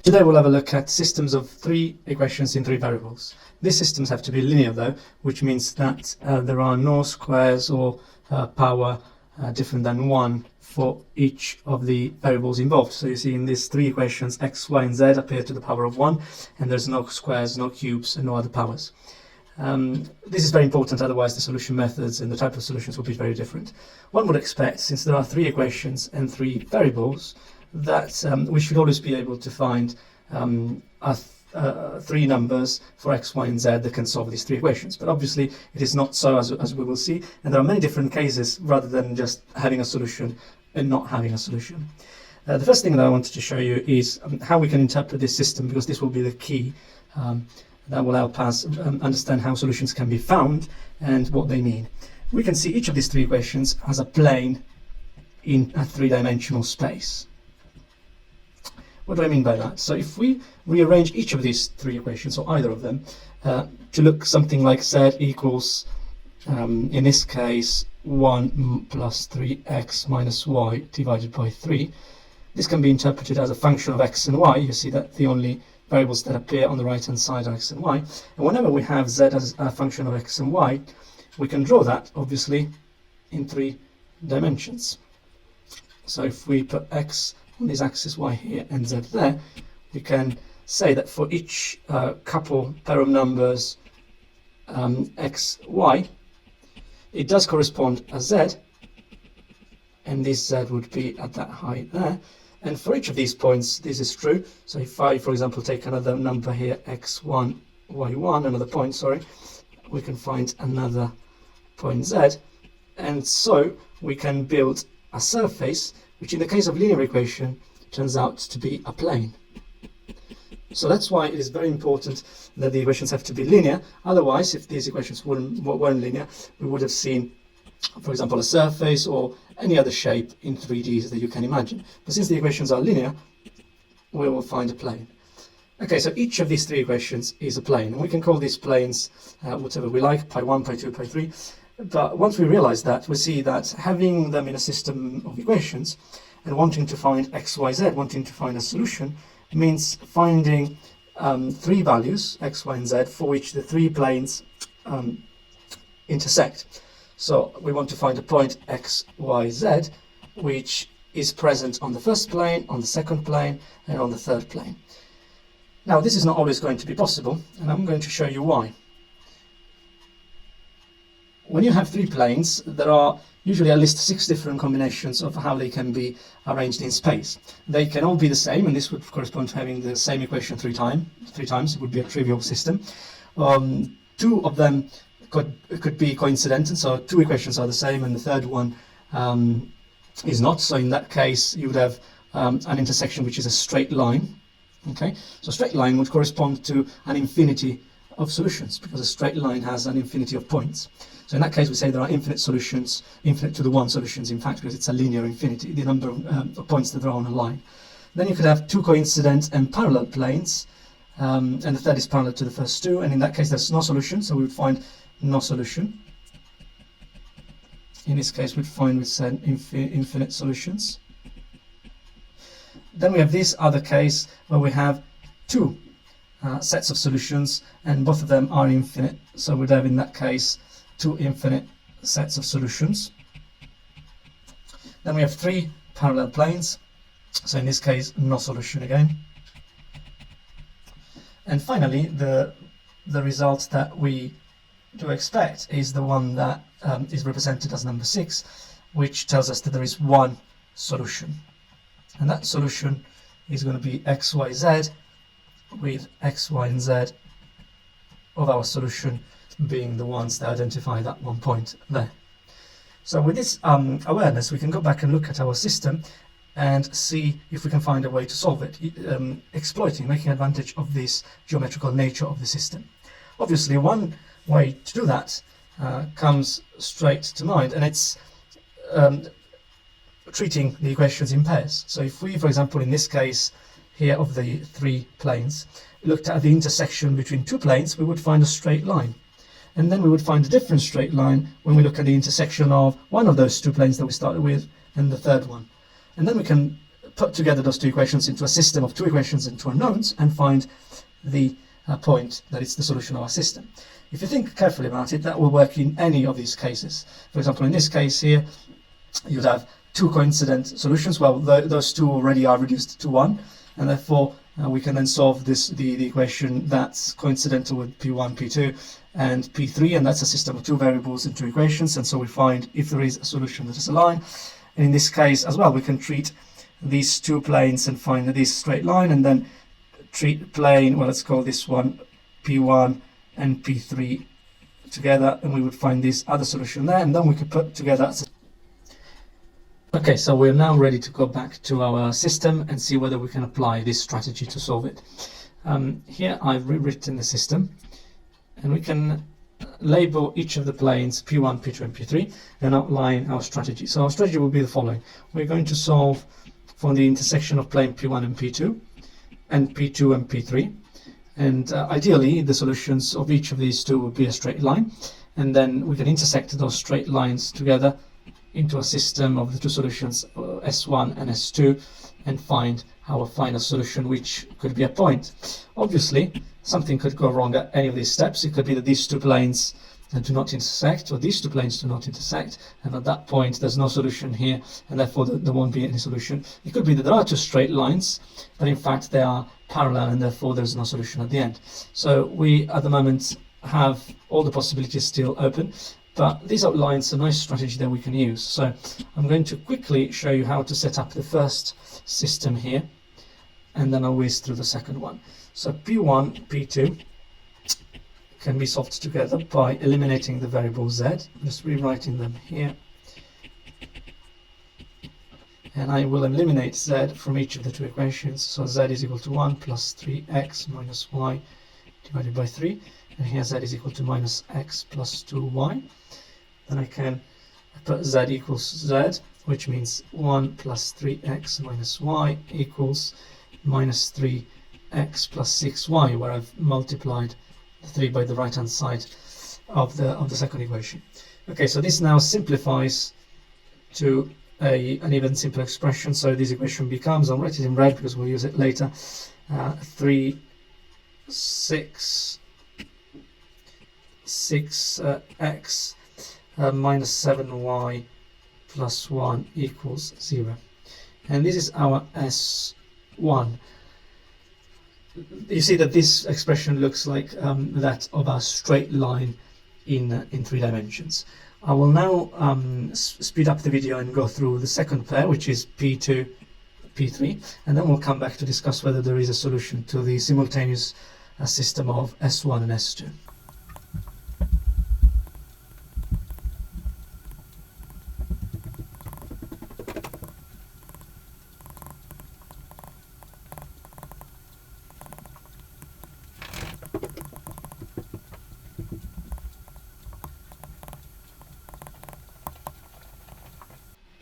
Today we'll have a look at systems of three equations in three variables. These systems have to be linear though, which means that there are no squares or power different than 1 for each of the variables involved. So you see in these three equations x, y and z appear to the power of 1, and there's no squares, no cubes and no other powers. This is very important, otherwise the solution methods and the type of solutions will be very different. One would expect, since there are three equations and three variables, that we should always be able to find three numbers for x, y and z that can solve these three equations. But obviously it is not so, as we will see, and there are many different cases rather than just having a solution and not having a solution. The first thing that I wanted to show you is how we can interpret this system, because this will be the key that will help us understand how solutions can be found and what they mean. We can see each of these three equations as a plane in a three-dimensional space. What do I mean by that? So if we rearrange each of these three equations, or either of them, to look something like z equals, in this case, 1 plus 3x minus y divided by 3, this can be interpreted as a function of x and y. You see that the only variables that appear on the right hand side are x and y. And whenever we have z as a function of x and y, we can draw that, obviously, in three dimensions. So if we put x on this axis y here and z there, we can say that for each pair of numbers x, y, it does correspond a z, and this z would be at that height there. And for each of these points, this is true. So if I, for example, take another number here, x1, y1, another point, sorry, we can find another point z. And so we can build a surface, which in the case of linear equation turns out to be a plane. So that's why it is very important that the equations have to be linear. Otherwise, if these equations weren't linear, we would have seen, for example, a surface or any other shape in 3D that you can imagine. But since the equations are linear, we will find a plane. Okay, so each of these three equations is a plane, and we can call these planes whatever we like, pi1, pi2, pi3. But once we realize that, we see that having them in a system of equations and wanting to find x, y, z, wanting to find a solution, means finding three values, x, y, and z, for which the three planes intersect. So we want to find a point x, y, z, which is present on the first plane, on the second plane, and on the third plane. Now, this is not always going to be possible, and I'm going to show you why. When you have three planes, there are usually at least 6 different combinations of how they can be arranged in space. They can all be the same, and this would correspond to having the same equation three times. It would be a trivial system. 2 of them could be coincident, so 2 equations are the same, and the third one is not. So in that case, you would have an intersection which is a straight line. Okay, so a straight line would correspond to an infinity of solutions, because a straight line has an infinity of points. So in that case, we say there are infinite solutions, infinite to the 1 solutions, in fact, because it's a linear infinity, the number of points that are on a line. Then you could have 2 coincident and parallel planes, and the third is parallel to the first 2, and in that case, there's no solution, so we would find no solution. In this case, we'd find, we said, infinite solutions. Then we have this other case where we have 2 sets of solutions, and both of them are infinite, so we'd have in that case 2 infinite sets of solutions. Then we have 3 parallel planes, so in this case no solution again. And finally, the result that we do expect is the one that is represented as number 6, which tells us that there is one solution, and that solution is going to be x, y, z, with x, y, and z of our solution being the ones that identify that one point there. So with this awareness, we can go back and look at our system and see if we can find a way to solve it, making advantage of this geometrical nature of the system. Obviously, one way to do that comes straight to mind, and it's treating the equations in pairs. So if we, for example, in this case here of the 3 planes, looked at the intersection between 2 planes, we would find a straight line. And then we would find a different straight line when we look at the intersection of one of those 2 planes that we started with and the third one. And then we can put together those two equations into a system of two equations and two unknowns and find the point that is the solution of our system. If you think carefully about it, that will work in any of these cases. For example, in this case here, you'd have two coincident solutions. Well, those two already are reduced to one, and therefore we can then solve the equation that's coincidental with P1, P2, and P3, and that's a system of two variables and two equations, and so we find if there is a solution that is a line. And in this case as well, we can treat these two planes and find this straight line, and then treat plane, well, let's call this one P1 and P3 together, and we would find this other solution there, and then we could put together. Okay, so we're now ready to go back to our system and see whether we can apply this strategy to solve it. Here I've rewritten the system, and we can label each of the planes P1, P2 and P3 and outline our strategy. So our strategy will be the following. We're going to solve for the intersection of plane P1 and P2 and P2 and P3, and ideally the solutions of each of these two will be a straight line, and then we can intersect those straight lines together into a system of the two solutions S1 and S2 and find our final solution, which could be a point. Obviously something could go wrong at any of these steps. It could be that these two planes do not intersect, or these two planes do not intersect, and at that point there's no solution here, and therefore there won't be any solution. It could be that there are two straight lines, but in fact they are parallel, and therefore there's no solution at the end. So we at the moment have all the possibilities still open, but this outlines a nice strategy that we can use. So I'm going to quickly show you how to set up the first system here, and then I'll whiz through the second one. So P1, P2 can be solved together by eliminating the variable z. I'm just rewriting them here. And I will eliminate z from each of the two equations. So z is equal to 1 plus 3x minus y divided by 3. And here z is equal to minus x plus 2y. Then I can put z equals z, which means 1 plus 3x minus y equals minus 3x plus 6y, where I've multiplied the 3 by the right hand side of the second equation. Okay, so this now simplifies to an even simpler expression. So this equation becomes, I'll write it in red because we'll use it later, 3, 6, 6x minus 7y plus 1 equals 0. And this is our S1. You see that this expression looks like that of a straight line in 3 dimensions. I will now speed up the video and go through the second pair, which is P2, P3, and then we'll come back to discuss whether there is a solution to the simultaneous system of S1 and S2.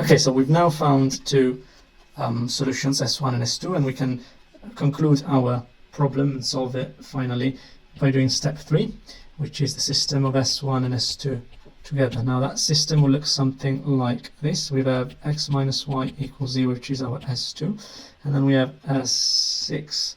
Okay, so we've now found two solutions, S1 and S2, and we can conclude our problem and solve it finally by doing step 3, which is the system of S1 and S2 together. Now that system will look something like this. We have x minus y equals 0, which is our S2, and then we have 6x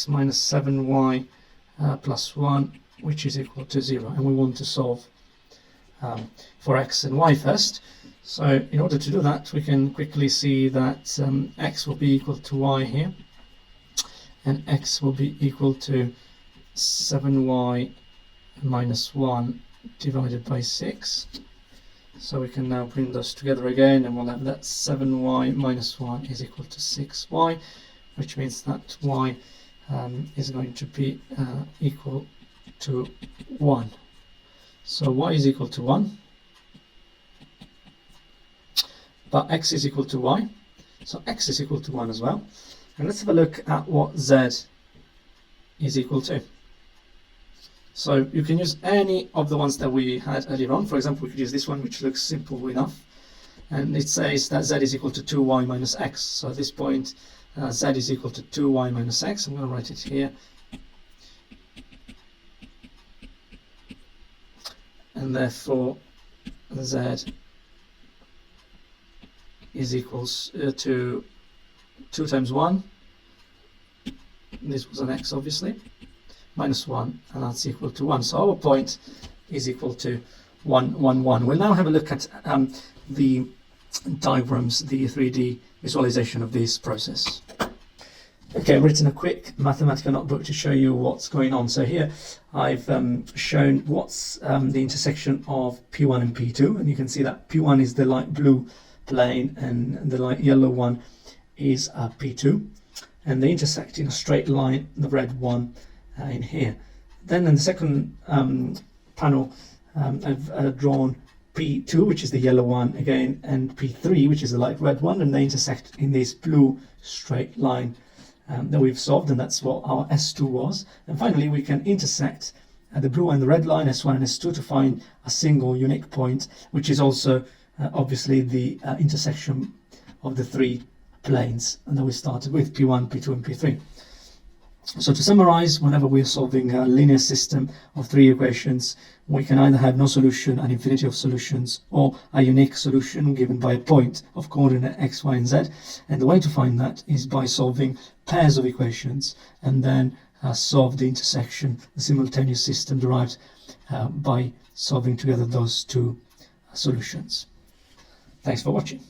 minus 7y plus 1, which is equal to 0, and we want to solve for x and y first. So in order to do that, we can quickly see that x will be equal to y here, and x will be equal to 7y minus 1 divided by 6. So we can now bring those together again, and we'll have that 7y minus 1 is equal to 6y, which means that y is going to be equal to 1. So y is equal to 1. But x is equal to y, so x is equal to 1 as well. And let's have a look at what z is equal to. So you can use any of the ones that we had earlier on. For example, we could use this one, which looks simple enough. And it says that z is equal to 2y minus x. So at this point, z is equal to 2y minus x. I'm going to write it here. And therefore, z is equals to 2 times 1, this was an x obviously, minus 1, and that's equal to 1. So our point is equal to 1, 1, 1. We'll now have a look at the diagrams, the 3D visualization of this process. Okay, I've written a quick mathematical notebook to show you what's going on. So here I've shown what's the intersection of P1 and P2, and you can see that P1 is the light blue plane and the light yellow one is P2, and they intersect in a straight line, the red one in here. Then in the second panel I've drawn P2, which is the yellow one again, and P3, which is the light red one, and they intersect in this blue straight line that we've solved, and that's what our S2 was. And finally we can intersect the blue and the red line, S1 and S2, to find a single unique point, which is also obviously the intersection of the three planes, and then we started with P1, P2 and P3. So to summarize, whenever we're solving a linear system of three equations, we can either have no solution, an infinity of solutions, or a unique solution given by a point of coordinate x, y and z. And the way to find that is by solving pairs of equations and then solve the intersection, the simultaneous system derived by solving together those two solutions. Thanks for watching.